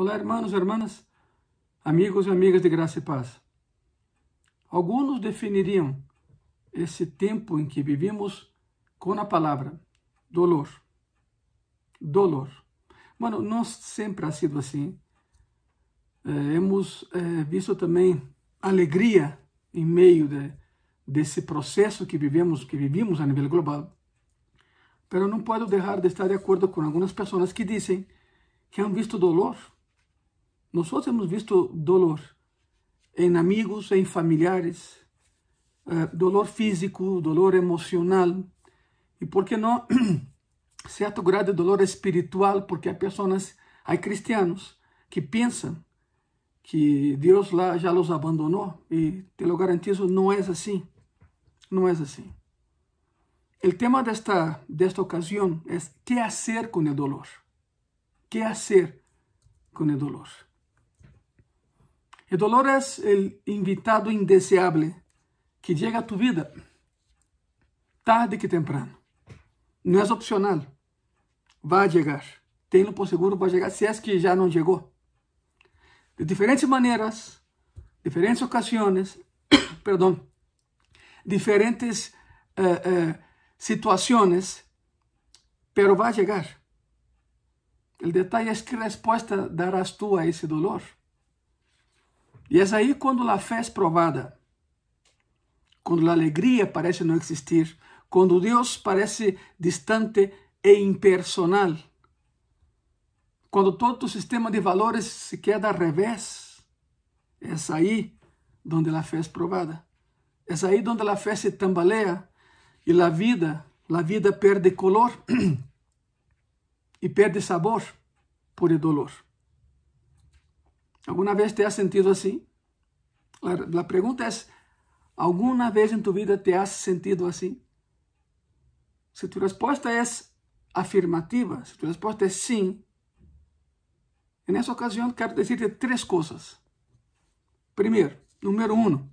Olá, hermanos, hermanas, amigos e amigas de graça e paz. Alguns definiriam esse tempo em que vivimos com a palavra dolor. Dolor. Bueno, não sempre ha sido assim. Hemos visto também alegria em meio desse processo que vivimos a nível global. Pero não posso deixar de estar de acordo com algumas pessoas que dizem que han visto dolor. Nós hemos visto dolor em amigos, em familiares, dolor físico, dolor emocional, e por que não certo grado de dolor espiritual, porque há cristianos que pensam que Deus lá já os abandonou, e te lo garantizo, não é assim. Não é assim. O tema desta ocasião é que fazer com o dolor. Que fazer com o dolor. El dolor es el invitado indeseable que llega a tu vida tarde que temprano. No es opcional. Va a llegar. Tenlo por seguro, va a llegar, si es que ya no llegó. De diferentes maneras, diferentes ocasiones, perdón, diferentes situaciones, pero va a llegar. El detalle es qué respuesta darás tú a ese dolor. E é aí quando a fé é provada, quando a alegria parece não existir, quando Deus parece distante e impersonal, quando todo o sistema de valores se queda ao revés. É aí onde a fé é provada. É aí onde a fé se tambaleia e a vida perde color e perde sabor por el dolor. ¿Alguna vez te has sentido así? La pregunta es, ¿alguna vez en tu vida te has sentido así? Si tu respuesta es afirmativa, si tu respuesta es sí, en esa ocasión quiero decirte tres cosas. Primero, número uno,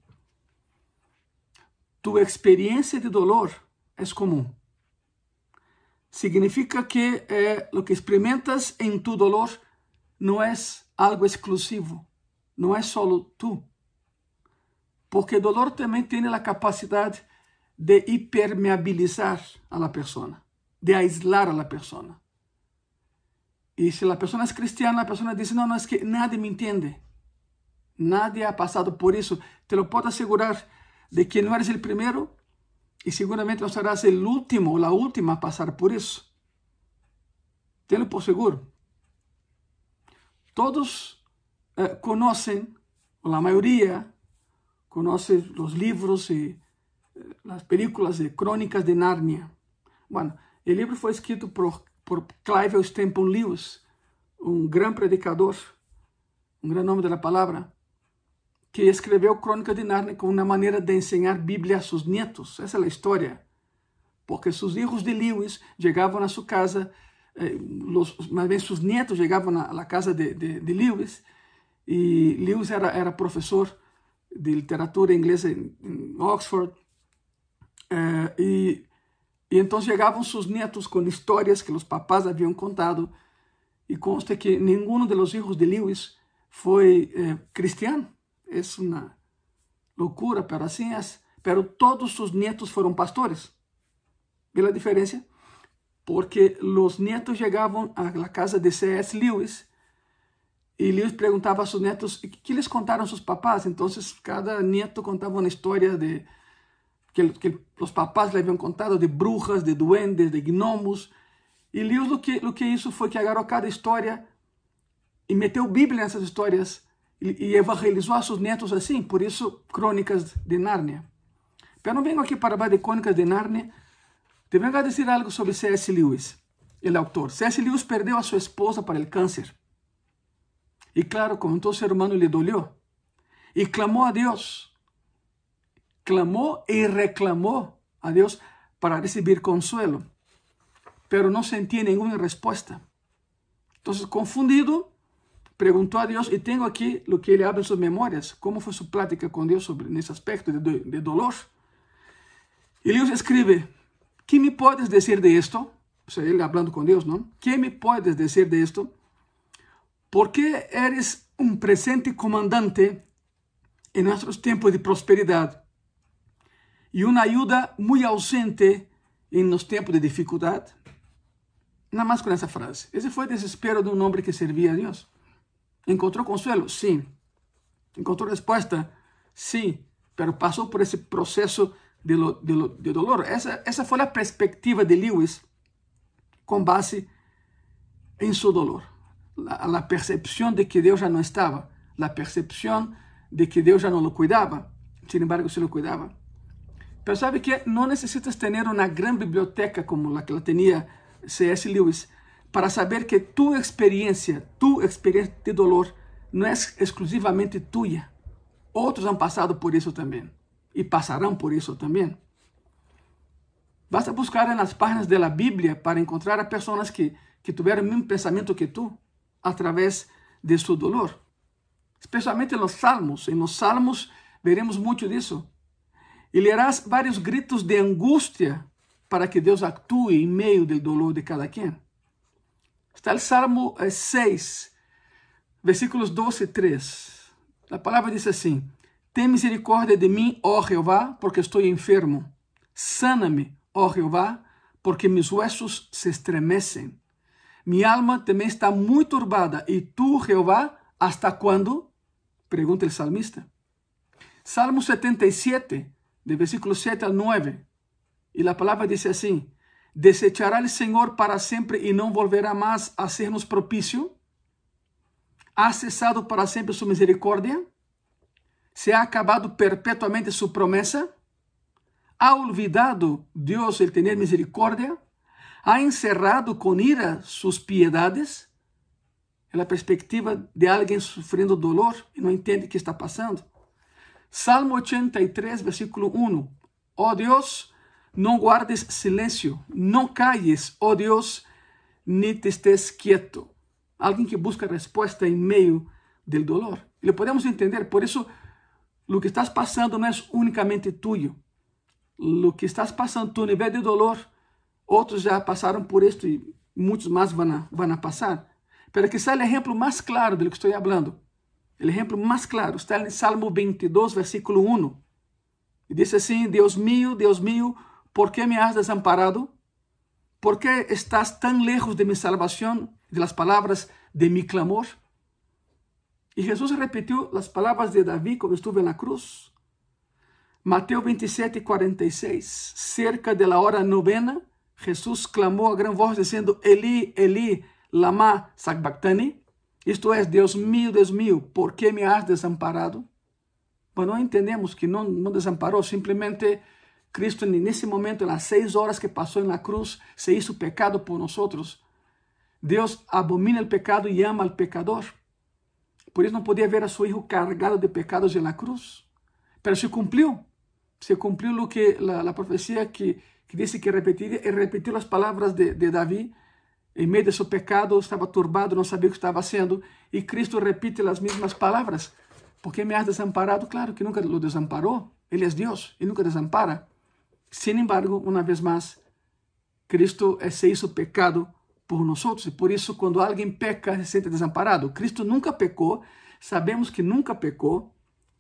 tu experiencia de dolor es común. Significa que lo que experimentas en tu dolor no es algo exclusivo, não é solo tu. Porque o dolor também tem a capacidade de impermeabilizar a la persona, de aislar a la persona. E se a pessoa é cristiana, a pessoa diz, não, é que nadie me entende. Nadie ha passado por isso. Te lo puedo asegurar de que não eres o primeiro e seguramente não serás o último ou a última a passar por isso. Tenho por seguro. Todos conocen, o la mayoría conoce los libros y las películas de Crónicas de Narnia. Bueno, el libro fue escrito por Clive Stapleton Lewis, un gran predicador, un gran hombre de la palabra, que escreveu Crónicas de Narnia como una manera de enseñar Biblia a sus nietos. Esa es la historia. Porque sus hijos de Lewis llegaban a su casa, más bien sus nietos llegaban a la casa de Lewis, y Lewis era profesor de literatura inglesa en Oxford, y entonces llegaban sus nietos con historias que los papás habían contado, y consta que ninguno de los hijos de Lewis fue cristiano. Es una locura, pero así es. Pero todos sus nietos fueron pastores. ¿Ve la diferencia? Porque los nietos llegaban a la casa de C.S. Lewis y Lewis preguntaba a sus nietos qué les contaron sus papás. Entonces cada nieto contaba una historia de que los papás le habían contado, de brujas, de duendes, de gnomos. Y Lewis lo que hizo fue que agarró cada historia y metió Biblia en esas historias y evangelizó a sus nietos así. Por eso Crónicas de Narnia. Pero no vengo aquí para hablar de Crónicas de Narnia. Te vengo a decir algo sobre C.S. Lewis, el autor. C.S. Lewis perdió a su esposa para el cáncer. Y claro, como todo ser humano, le dolió. Y clamó a Dios. Clamó y reclamó a Dios para recibir consuelo. Pero no sentía ninguna respuesta. Entonces, confundido, preguntó a Dios, y tengo aquí lo que él habla en sus memorias, cómo fue su plática con Dios sobre ese aspecto de dolor. Y Lewis escribe, ¿qué me puedes decir de esto? O sea, él hablando con Dios, ¿no? ¿Qué me puedes decir de esto? ¿por qué eres un presente comandante en nuestros tiempos de prosperidad y una ayuda muy ausente en los tiempos de dificultad? Nada más con esa frase. Ese fue el desespero de un hombre que servía a Dios. ¿Encontró consuelo? Sí. ¿Encontró respuesta? Sí. Pero pasó por ese proceso de dolor. Esa fue la perspectiva de Lewis con base en su dolor. La percepción de que Dios ya no estaba. La percepción de que Dios ya no lo cuidaba. Sin embargo, sí lo cuidaba. Pero ¿sabe qué? No necesitas tener una gran biblioteca como la que la tenía C.S. Lewis para saber que tu experiencia de dolor no es exclusivamente tuya. Otros han pasado por eso también y pasarán por eso también. Basta buscar en las páginas de la Biblia para encontrar a personas que tuvieron el mismo pensamiento que tú a través de su dolor. Especialmente en los Salmos. En los Salmos veremos mucho de eso. Y leerás varios gritos de angustia para que Dios actúe en medio del dolor de cada quien. Está el Salmo 6, versículos 12 y 3. La palabra dice así: ten misericordia de mí, oh Jehová, porque estoy enfermo. Sáname, oh Jehová, porque mis huesos se estremecen. Mi alma también está muy turbada. ¿Y tú, Jehová, hasta cuándo? Pregunta el salmista. Salmo 77, de versículos 7 al 9. Y la palabra dice así: ¿desechará el Señor para siempre y no volverá más a hacernos propicio? ¿Ha cesado para siempre su misericordia? ¿Se ha acabado perpetuamente su promesa? ¿Ha olvidado Dios el tener misericordia? ¿Ha encerrado con ira sus piedades? Es la perspectiva de alguien sufriendo dolor y no entiende qué está pasando. Salmo 83, versículo 1. Oh Dios, no guardes silencio, no calles, oh Dios, ni te estés quieto. Alguien que busca respuesta en medio del dolor. Y lo podemos entender, por eso lo que estás pasando no es únicamente tuyo. Lo que estás pasando, tu nivel de dolor, otros ya pasaron por esto y muchos más van a pasar. Pero aquí está el ejemplo más claro de lo que estoy hablando. El ejemplo más claro está en el Salmo 22, versículo 1. Y dice así: Dios mío, ¿por qué me has desamparado? ¿Por qué estás tan lejos de mi salvación, de las palabras de mi clamor? Y Jesús repitió las palabras de David cuando estuvo en la cruz. Mateo 27, 46. Cerca de la hora novena, Jesús clamó a gran voz diciendo: Elí, Elí, lama sabactani. Esto es: Dios mío, ¿por qué me has desamparado? Bueno, entendemos que no desamparó, simplemente Cristo en ese momento, en las 6 horas que pasó en la cruz, se hizo pecado por nosotros. Dios abomina el pecado y ama al pecador. Por eso no podía ver a su hijo cargado de pecados en la cruz. Pero se cumplió lo que la profecía que dice que repetiría, y repitió las palabras de David. En medio de su pecado, estaba turbado, no sabía qué estaba haciendo, y Cristo repite las mismas palabras. ¿Por qué me has desamparado? Claro que nunca lo desamparó. Él es Dios y nunca desampara. Sin embargo, una vez más, Cristo se hizo pecado por nosotros. Y por eso cuando alguien peca, se siente desamparado. Cristo nunca pecó. Sabemos que nunca pecó.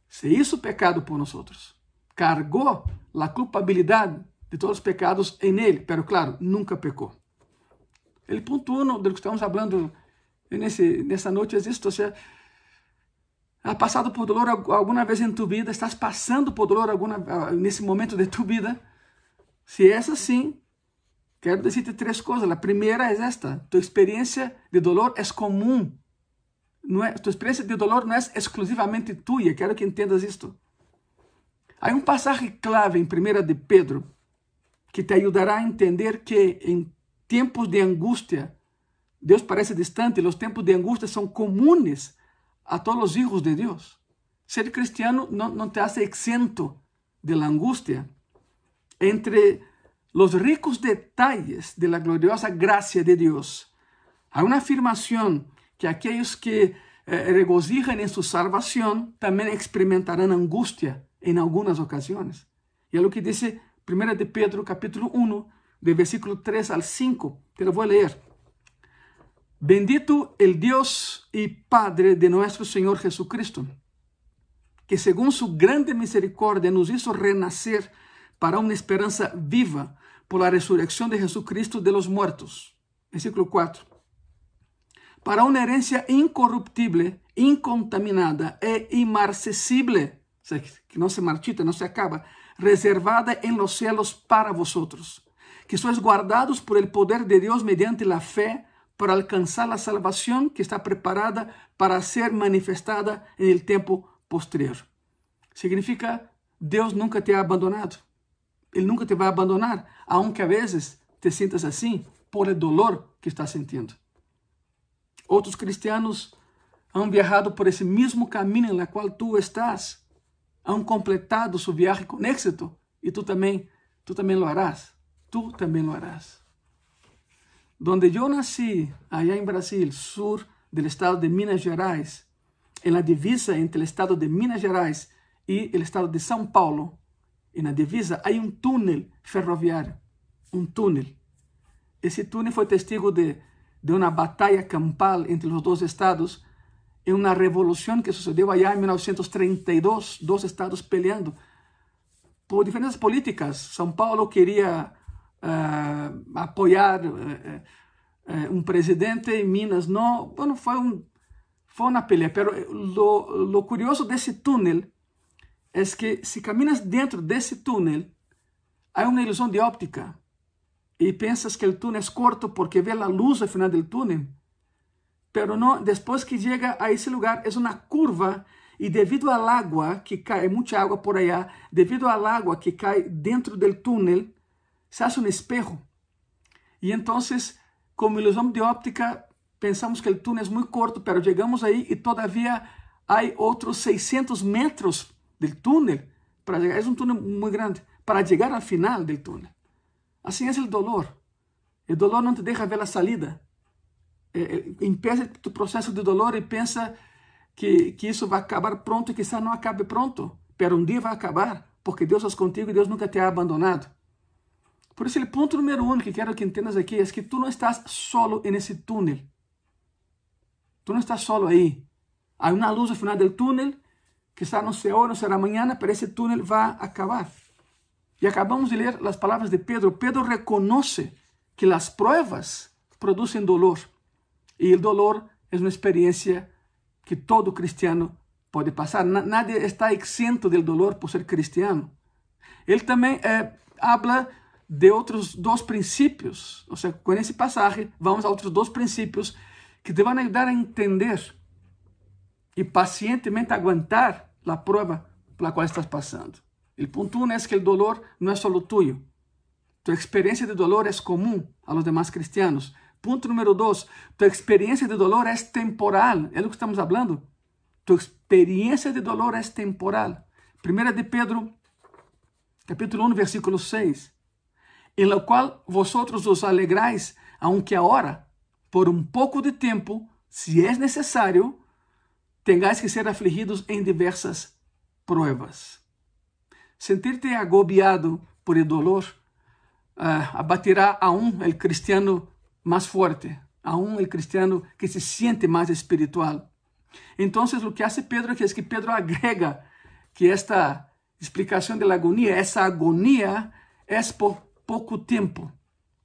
Se hizo pecado por nosotros. Cargó la culpabilidad de todos los pecados en él. Pero claro, nunca pecó. El punto 1 de lo que estamos hablando en esa noche es esto. O sea, ¿has pasado por dolor alguna vez en tu vida? ¿Estás pasando por dolor en ese momento de tu vida? Si es así, quiero decirte 3 cosas. La primera es esta: tu experiencia de dolor es común. Tu experiencia de dolor no es exclusivamente tuya. Quiero que entiendas esto. Hay un pasaje clave en 1 de Pedro que te ayudará a entender que en tiempos de angustia, Dios parece distante. Los tiempos de angustia son comunes a todos los hijos de Dios. Ser cristiano no te hace exento de la angustia. Entre los ricos detalles de la gloriosa gracia de Dios, hay una afirmación que aquellos que regocijan en su salvación también experimentarán angustia en algunas ocasiones. Y es lo que dice 1 de Pedro, capítulo 1, de versículo 3 al 5. Te lo voy a leer. Bendito el Dios y Padre de nuestro Señor Jesucristo, que según su grande misericordia nos hizo renacer para una esperanza viva por la resurrección de Jesucristo de los muertos. Versículo 4. Para una herencia incorruptible, incontaminada e inmarcesible, o sea, que no se marchita, no se acaba, reservada en los cielos para vosotros, que sois guardados por el poder de Dios mediante la fe para alcanzar la salvación que está preparada para ser manifestada en el tiempo posterior. Significa, Deus nunca te ha abandonado. Ele nunca te vai abandonar, aunque a vezes te sientas assim por el dolor que estás sentindo. Outros cristianos han viajado por esse mesmo caminho no qual tu estás, han completado su viaje com éxito, e tu também lo harás. Tu também lo harás. Donde eu nasci, allá em Brasil, sur del estado de Minas Gerais, en la divisa entre el estado de Minas Gerais e el estado de São Paulo, e na divisa há um túnel ferroviário, um túnel. Esse túnel foi testigo de uma batalha campal entre os dois estados em uma revolução que sucedeu allá em 1932, dois estados peleando por diferenças políticas. São Paulo queria apoiar um presidente e Minas não. Bueno, foi uma pelea, pero lo curioso desse túnel é que se caminas dentro desse túnel, há uma ilusão de óptica e pensas que o túnel é corto porque vê a luz ao final do túnel, pero não, depois que chega a esse lugar, é uma curva e devido à água que cai, muita água por allá, devido à água que cai dentro do túnel, se hace um espejo. E então, como ilusão de óptica, pensamos que o túnel é muito corto, pero chegamos aí e todavia há outros 600 metros del túnel para llegar. Es un túnel muy grande para llegar al final del túnel. Así es el dolor. El dolor no te deja ver la salida. Empieza tu proceso de dolor y piensa que eso va a acabar pronto y quizá no acabe pronto, pero un día va a acabar porque Dios es contigo y Dios nunca te ha abandonado. Por eso el punto número 1 que quiero que entiendas aquí es que tú no estás solo en ese túnel. Tú no estás solo ahí. Hay una luz al final del túnel. Quizá no sea hoy, no será mañana, pero ese túnel va a acabar. Y acabamos de leer las palabras de Pedro. Pedro reconoce que las pruebas producen dolor. Y el dolor es una experiencia que todo cristiano puede pasar. Nadie está exento del dolor por ser cristiano. Él también habla de otros dos principios. O sea, con ese pasaje vamos a otros dos principios que te van a ayudar a entender y pacientemente aguantar la prueba por la cual estás pasando. El punto 1 es que el dolor no es solo tuyo. Tu experiencia de dolor es común a los demás cristianos. Punto número 2, tu experiencia de dolor es temporal. Es lo que estamos hablando. Tu experiencia de dolor es temporal. Primera de Pedro, capítulo 1, versículo 6. En lo cual vosotros os alegráis, aunque ahora, por un poco de tiempo, si es necesario, tengáis que ser afligidos en diversas pruebas. Sentirte agobiado por el dolor abatirá aún el cristiano más fuerte, aún el cristiano que se siente más espiritual. Entonces lo que hace Pedro es que Pedro agrega que esta explicación de la agonía, esa agonía es por poco tiempo.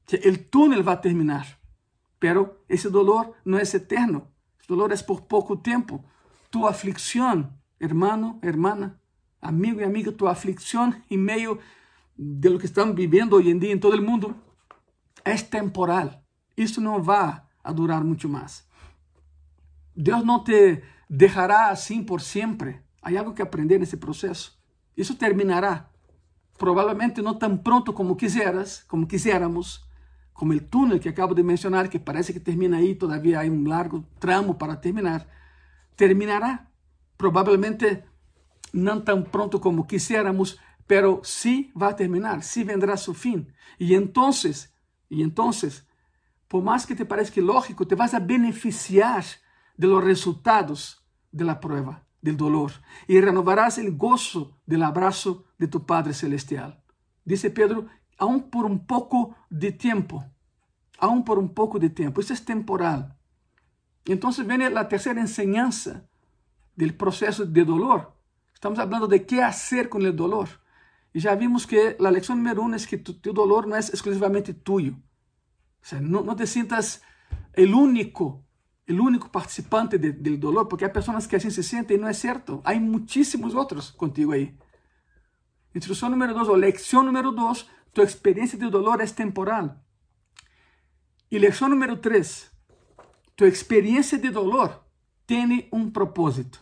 El túnel va a terminar, pero ese dolor no es eterno, el dolor es por poco tiempo. Tu aflicción, hermano, hermana, amigo y amiga, tu aflicción en medio de lo que están viviendo hoy en día en todo el mundo es temporal. Eso no va a durar mucho más. Dios no te dejará así por siempre. Hay algo que aprender en ese proceso. Eso terminará. Probablemente no tan pronto como quisiéramos, como el túnel que acabo de mencionar, que parece que termina ahí, todavía hay un largo tramo para terminar. Terminará. Probablemente no tan pronto como quisiéramos, pero sí va a terminar, sí vendrá su fin. Y entonces, por más que te parezca lógico, te vas a beneficiar de los resultados de la prueba, del dolor, y renovarás el gozo del abrazo de tu Padre Celestial. Dice Pedro, aún por un poco de tiempo, aún por un poco de tiempo. Eso es temporal. Entonces viene la tercera enseñanza del proceso de dolor. Estamos hablando de qué hacer con el dolor. Y ya vimos que la lección número 1 es que tu dolor no es exclusivamente tuyo. O sea, no te sientas el único participante del dolor, porque hay personas que así se sienten y no es cierto. Hay muchísimos otros contigo ahí. Instrucción número 2 o lección número 2, tu experiencia de dolor es temporal. Y lección número 3, tu experiencia de dolor tiene un propósito.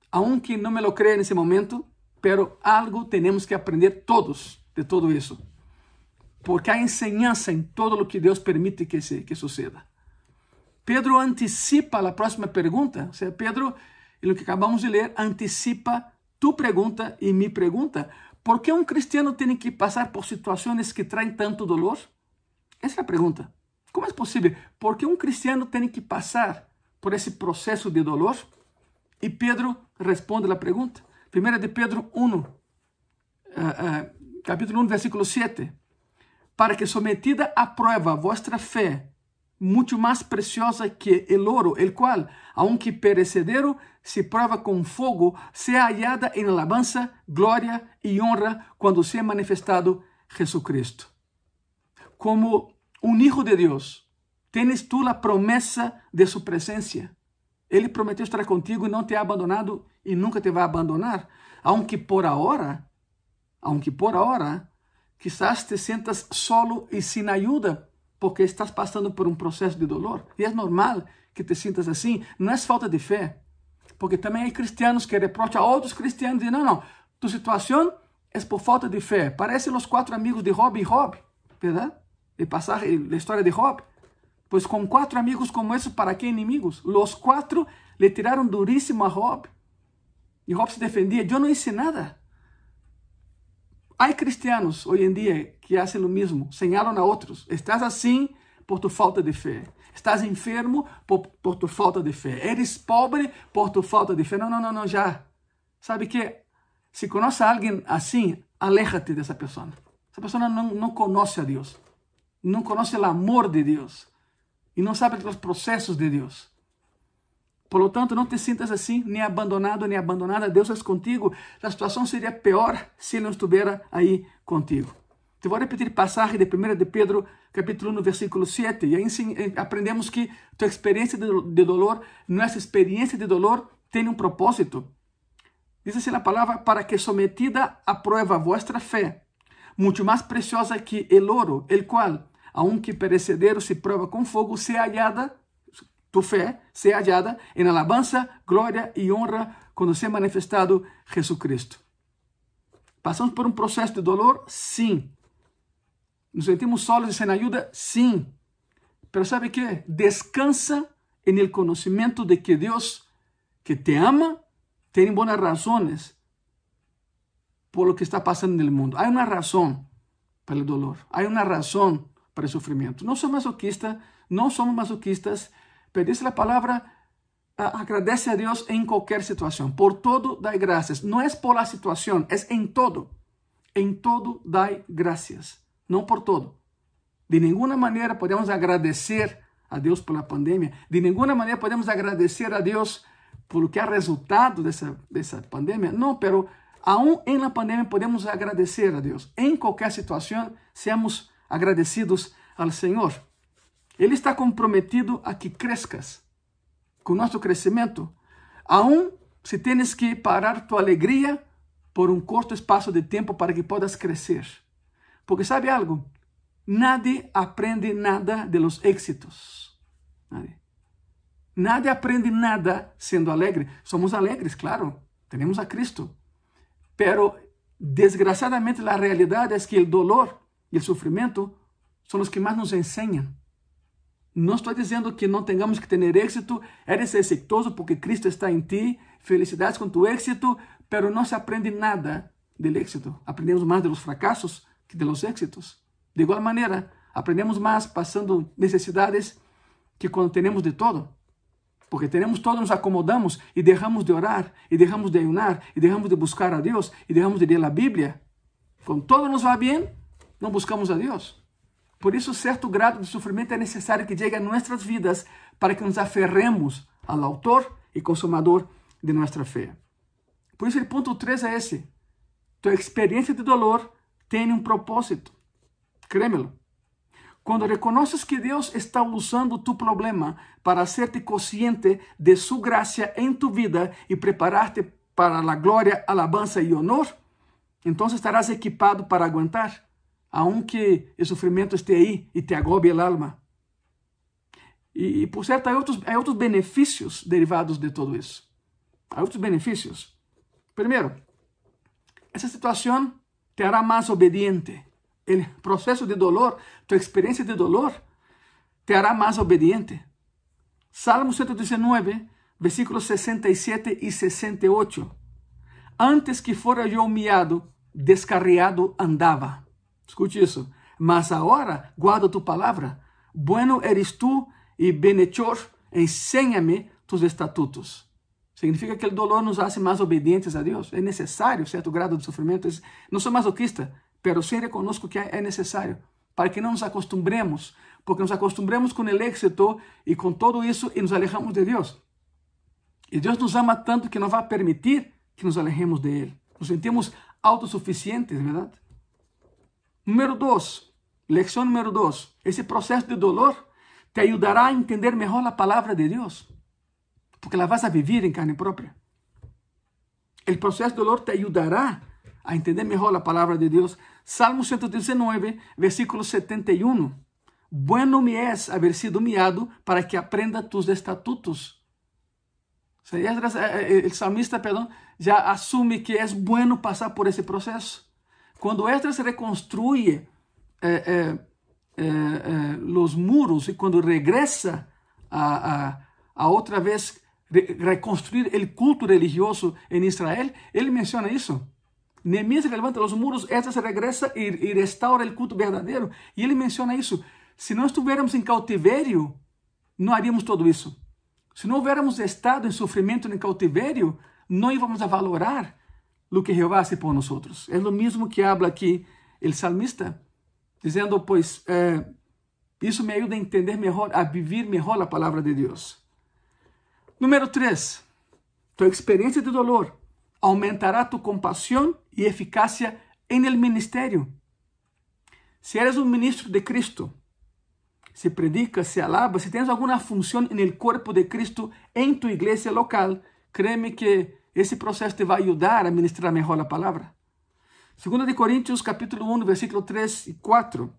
Aunque no me lo crea en ese momento, pero algo tenemos que aprender todos de todo eso. Porque hay enseñanza en todo lo que Dios permite que suceda. Pedro anticipa la próxima pregunta. O sea, Pedro, en lo que acabamos de leer, anticipa tu pregunta y mi pregunta. ¿Por qué un cristiano tiene que pasar por situaciones que traen tanto dolor? Esa es la pregunta. ¿Cómo es posible? ¿Por qué un cristiano tiene que pasar por ese proceso de dolor? Y Pedro responde la pregunta. Primera de Pedro 1, capítulo 1, versículo 7. Para que sometida a prueba vuestra fe, mucho más preciosa que el oro, el cual, aunque perecedero, se prueba con fuego, sea hallada en alabanza, gloria y honra cuando sea manifestado Jesucristo. Como un hijo de Dios, tienes tú la promesa de su presencia. Él prometió estar contigo y no te ha abandonado y nunca te va a abandonar. Aunque por ahora, quizás te sientas solo y sin ayuda porque estás pasando por un proceso de dolor. Y es normal que te sientas así. No es falta de fe. Porque también hay cristianos que reprochan a otros cristianos y no, tu situación es por falta de fe. Parecen los 4 amigos de Job y Job, ¿verdad? El pasaje, la historia de Job. Pues con 4 amigos como esos, ¿para qué enemigos? Los 4 le tiraron durísimo a Job. Y Job se defendía. Yo no hice nada. Hay cristianos hoy en día que hacen lo mismo. Señalan a otros. Estás así por tu falta de fe. Estás enfermo por tu falta de fe. Eres pobre por tu falta de fe. No, ya. ¿Sabe qué? Si conoces a alguien así, aléjate de esa persona. Esa persona no conoce a Dios. No conoce el amor de Dios. Y no sabe los procesos de Dios. Por lo tanto, no te sientas así, ni abandonado, ni abandonada. Dios es contigo. La situación sería peor si no estuviera ahí contigo. Te voy a repetir el pasaje de 1 de Pedro, capítulo 1, versículo 7. Y ahí aprendemos que tu experiencia de dolor, nuestra experiencia de dolor, tiene un propósito. Dice así la palabra, para que sometida a prueba vuestra fe, mucho más preciosa que el oro, el cual, aunque perecedero se prueba con fuego, sea hallada, tu fe sea hallada en alabanza, gloria y honra cuando sea manifestado Jesucristo. ¿Pasamos por un proceso de dolor? Sí. ¿Nos sentimos solos y sin ayuda? Sí. Pero ¿sabe qué? Descansa en el conocimiento de que Dios, que te ama, tiene buenas razones por lo que está pasando en el mundo. Hay una razón para el dolor. Hay una razón para el sufrimiento. No somos masoquistas, pero dice la palabra, agradece a Dios en cualquier situación. Por todo, da gracias. No es por la situación, es en todo. En todo, da gracias. No por todo. De ninguna manera podemos agradecer a Dios por la pandemia. De ninguna manera podemos agradecer a Dios por lo que ha resultado de esa pandemia. No, pero aún en la pandemia podemos agradecer a Dios. En cualquier situación, seamos agradecidos al Señor. Él está comprometido a que crezcas con nuestro crecimiento. Aún si tienes que parar tu alegría por un corto espacio de tiempo para que puedas crecer. Porque ¿sabe algo? Nadie aprende nada de los éxitos. Nadie aprende nada siendo alegre. Somos alegres, claro. Tenemos a Cristo. Pero desgraciadamente la realidad es que el dolor y el sufrimiento son los que más nos enseñan. No estoy diciendo que no tengamos que tener éxito. Eres exitoso porque Cristo está en ti. Felicidades con tu éxito. Pero no se aprende nada del éxito. Aprendemos más de los fracasos que de los éxitos. De igual manera, aprendemos más pasando necesidades que cuando tenemos de todo. Porque tenemos todo, nos acomodamos y dejamos de orar, y dejamos de ayunar, y dejamos de buscar a Dios, y dejamos de leer la Biblia. Cuando todo nos va bien, no buscamos a Dios. Por isso, certo grado de sofrimento é necessário que chegue a nossas vidas para que nos aferremos ao autor e consumador de nossa fé. Por isso, o ponto 3 é esse. Tua experiência de dolor tem um propósito. Créemelo. Quando reconheces que Deus está usando tu problema para hacerte consciente de su gracia em tu vida e preparar-te para a glória, alabanza e honor, então estarás equipado para aguentar, aunque o sofrimento esteja aí e te agobie el alma. E por certo, há outros benefícios derivados de tudo isso. Há outros benefícios. Primeiro, essa situação te hará mais obediente. O processo de dolor, tua experiência de dolor, te hará mais obediente. Salmo 119, versículos 67 e 68. Antes que fora eu humilhado, descarriado andava. Escute isso. Mas agora guardo tu palavra. Bueno eres tu e benhechor, ensina-me tus estatutos. Significa que o dolor nos hace mais obedientes a Deus. É necessário certo grado de sofrimento. Não sou masoquista, pero sim reconozco que é necessário para que não nos acostumbremos, porque nos acostumbramos com o êxito e com tudo isso e nos alejamos de Deus. E Deus nos ama tanto que não vai permitir que nos alejemos de Ele. Nos sentimos autossuficientes, verdade? Número 2, lecção número 2. Esse processo de dolor te ajudará a entender melhor a palavra de Deus, porque la vas a vivir em carne própria. O processo de dolor te ajudará a entender melhor a palavra de Deus. Salmo 119, versículo 71. Bueno me es haber sido humillado para que aprenda tus estatutos. O salmista, já assume que é bueno passar por esse processo. Quando Esdras reconstruye os muros e quando regressa a outra vez reconstruir o culto religioso em Israel, ele menciona isso. Neemias levanta os muros, Esdras regressa e restaura o culto verdadeiro. E ele menciona isso. Se não estivéssemos em cautiverio, não haríamos tudo isso. Se não houvéssemos estado em sofrimento em cautiverio, não íamos a valorar o que Jeová hace por nós. É o mesmo que habla aqui o salmista, dizendo, pois, isso me ajuda a entender melhor, a viver melhor a palavra de Deus. Número 3, tua experiência de dolor aumentará tu compaixão e eficácia em el ministério. Se eres um ministro de Cristo, se predica, se alaba, se tens alguma função no corpo de Cristo em tu igreja local, créeme que esse processo te vai ajudar a ministrar melhor a palavra. 2 Coríntios, capítulo 1, versículo 3 e 4.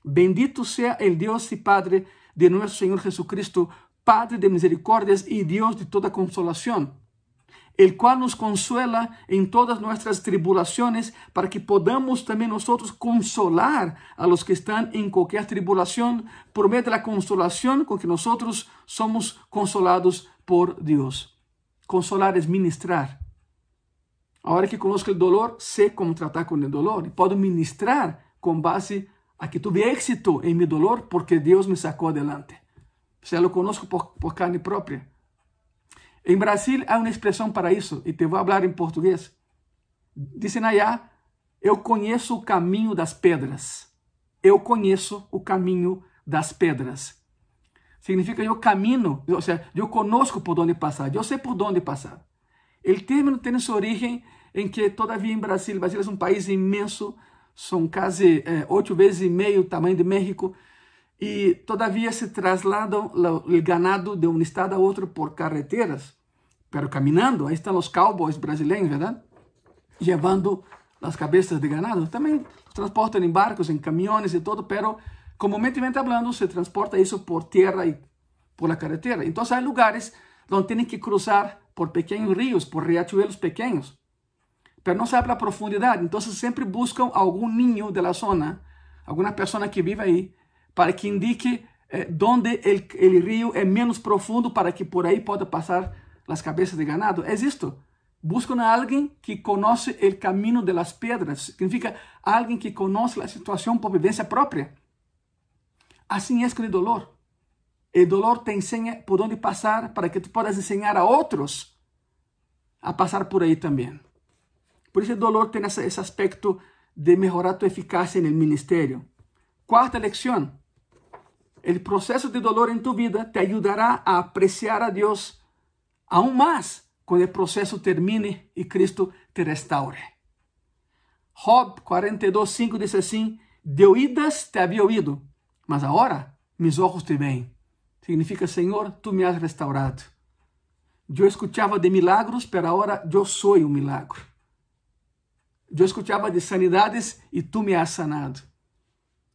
Bendito sea el Dios y Padre de nuestro Señor Jesucristo, Padre de misericordias y Dios de toda consolación, el cual nos consuela en todas nuestras tribulaciones, para que podamos también nosotros consolar a los que están en cualquier tribulación, por medio de la consolación con que nosotros somos consolados por Dios. Consolar es ministrar. Ahora que conozco el dolor, sé cómo tratar con el dolor. Y puedo ministrar con base a que tuve éxito en mi dolor porque Dios me sacó adelante. O sea, lo conozco por carne propia. En Brasil há uma expressão para isso, e te vou falar em português. Dizem allá, eu conheço o caminho das pedras. Eu conheço o caminho das pedras. Significa eu camino, ou seja, eu conosco por onde passar, eu sei por onde passar. O término tem sua origem em que, todavia, em Brasil é um país imenso, são quase 8 vezes e meio o tamanho de México, e todavia se trasladam o ganado de um estado a outro por carreteras, pero caminhando. Aí estão os cowboys brasileiros, verdade? Levando as cabeças de ganado. Também transportam em barcos, em caminhões e todo, pero comumente hablando se transporta isso por terra e por la carretera. Então há lugares onde têm que cruzar por pequenos rios, por riachuelos pequenos, pero não se habla a profundidade. Então sempre buscam algum niño de la zona, alguma pessoa que vive aí, para que indique donde el río é menos profundo, para que por aí possa passar as cabeças de ganado. É isto. Buscam a alguém que conhece o caminho de las pedras. Significa alguém que conhece a situação por vivência própria. Assim é com o dolor. O dolor te ensina por onde passar, para que tu possas ensinar a outros a passar por aí também. Por isso o dolor tem esse aspecto de melhorar tua eficácia no ministério. Cuarta lección. El proceso de dolor en tu vida te ayudará a apreciar a Dios aún más cuando el proceso termine y Cristo te restaure. Job 42:5 dice así: de oídas te había oído, mas ahora mis ojos te ven. Significa, Señor, tú me has restaurado. Yo escuchaba de milagros, pero ahora yo soy un milagro. Yo escuchaba de sanidades y tú me has sanado.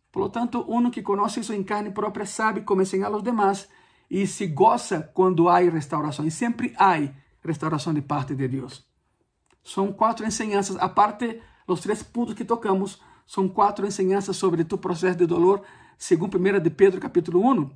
Por lo tanto, uno que conoce eso en carne propia sabe cómo enseñar a los demás y se goza cuando hay restauración. Y siempre hay restauración de parte de Dios. Son 4 enseñanzas, aparte los 3 puntos que tocamos, son 4 enseñanzas sobre tu proceso de dolor, según 1 de Pedro capítulo 1.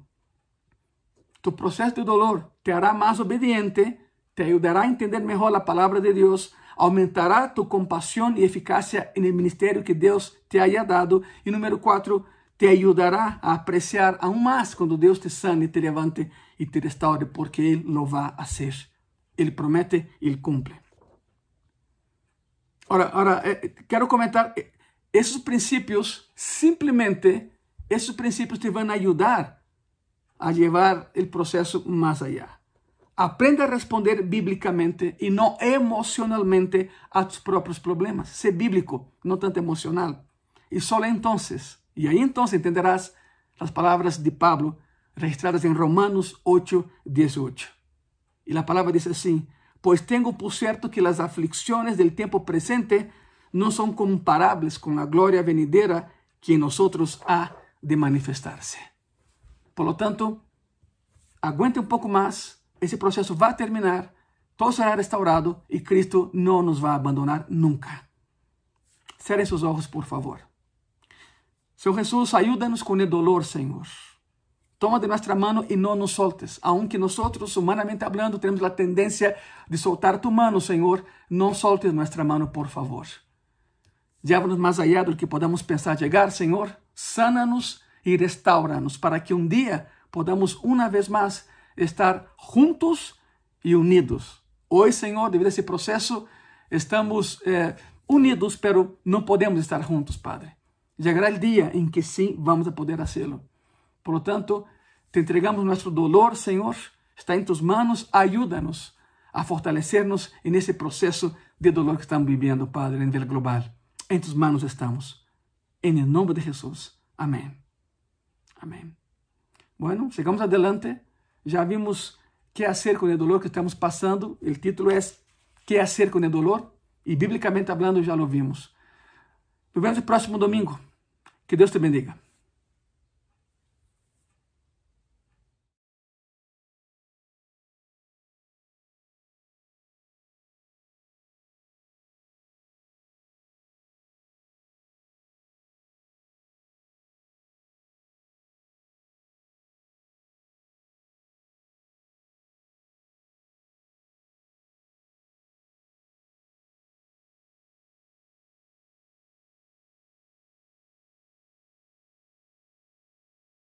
Tu proceso de dolor te hará más obediente, te ayudará a entender mejor la palabra de Dios, aumentará tu compasión y eficacia en el ministerio que Dios te haya dado. Y número 4, te ayudará a apreciar aún más cuando Dios te sane, te levante y te restaure, porque Él lo va a hacer. Él promete y Él cumple. Ahora quiero comentar, esos principios, simplemente, esos principios te van a ayudar a llevar el proceso más allá. Aprende a responder bíblicamente y no emocionalmente a tus propios problemas. Sé bíblico, no tanto emocional. Y solo entonces, y ahí entonces entenderás las palabras de Pablo registradas en Romanos 8:18. Y la palabra dice así: pues tengo por cierto que las aflicciones del tiempo presente no son comparables con la gloria venidera que en nosotros ha de manifestarse. Por lo tanto, aguante un poco más, ese proceso va a terminar, todo será restaurado y Cristo no nos va a abandonar nunca. Cierren sus ojos, por favor. Señor Jesús, ayúdanos con el dolor, Señor. Toma de nuestra mano y no nos soltes. Aunque nosotros, humanamente hablando, tenemos la tendencia de soltar tu mano, Señor, no soltes nuestra mano, por favor. Llévanos más allá de lo que podamos pensar llegar, Señor. Sánanos y restauranos para que un día podamos una vez más estar juntos y unidos. Hoy, Señor, debido a ese proceso, estamos unidos, pero no podemos estar juntos, Padre. Llegará el día en que sí vamos a poder hacerlo. Por lo tanto, te entregamos nuestro dolor, Señor. Está en tus manos. Ayúdanos a fortalecernos en ese proceso de dolor que estamos viviendo, Padre, a nivel global. En tus manos estamos. En el nombre de Jesús. Amén. Amén. Bueno, sigamos adelante. Ya vimos qué hacer con el dolor que estamos pasando. El título es ¿Qué hacer con el dolor? Y bíblicamente hablando ya lo vimos. Nos vemos el próximo domingo. Que Dios te bendiga.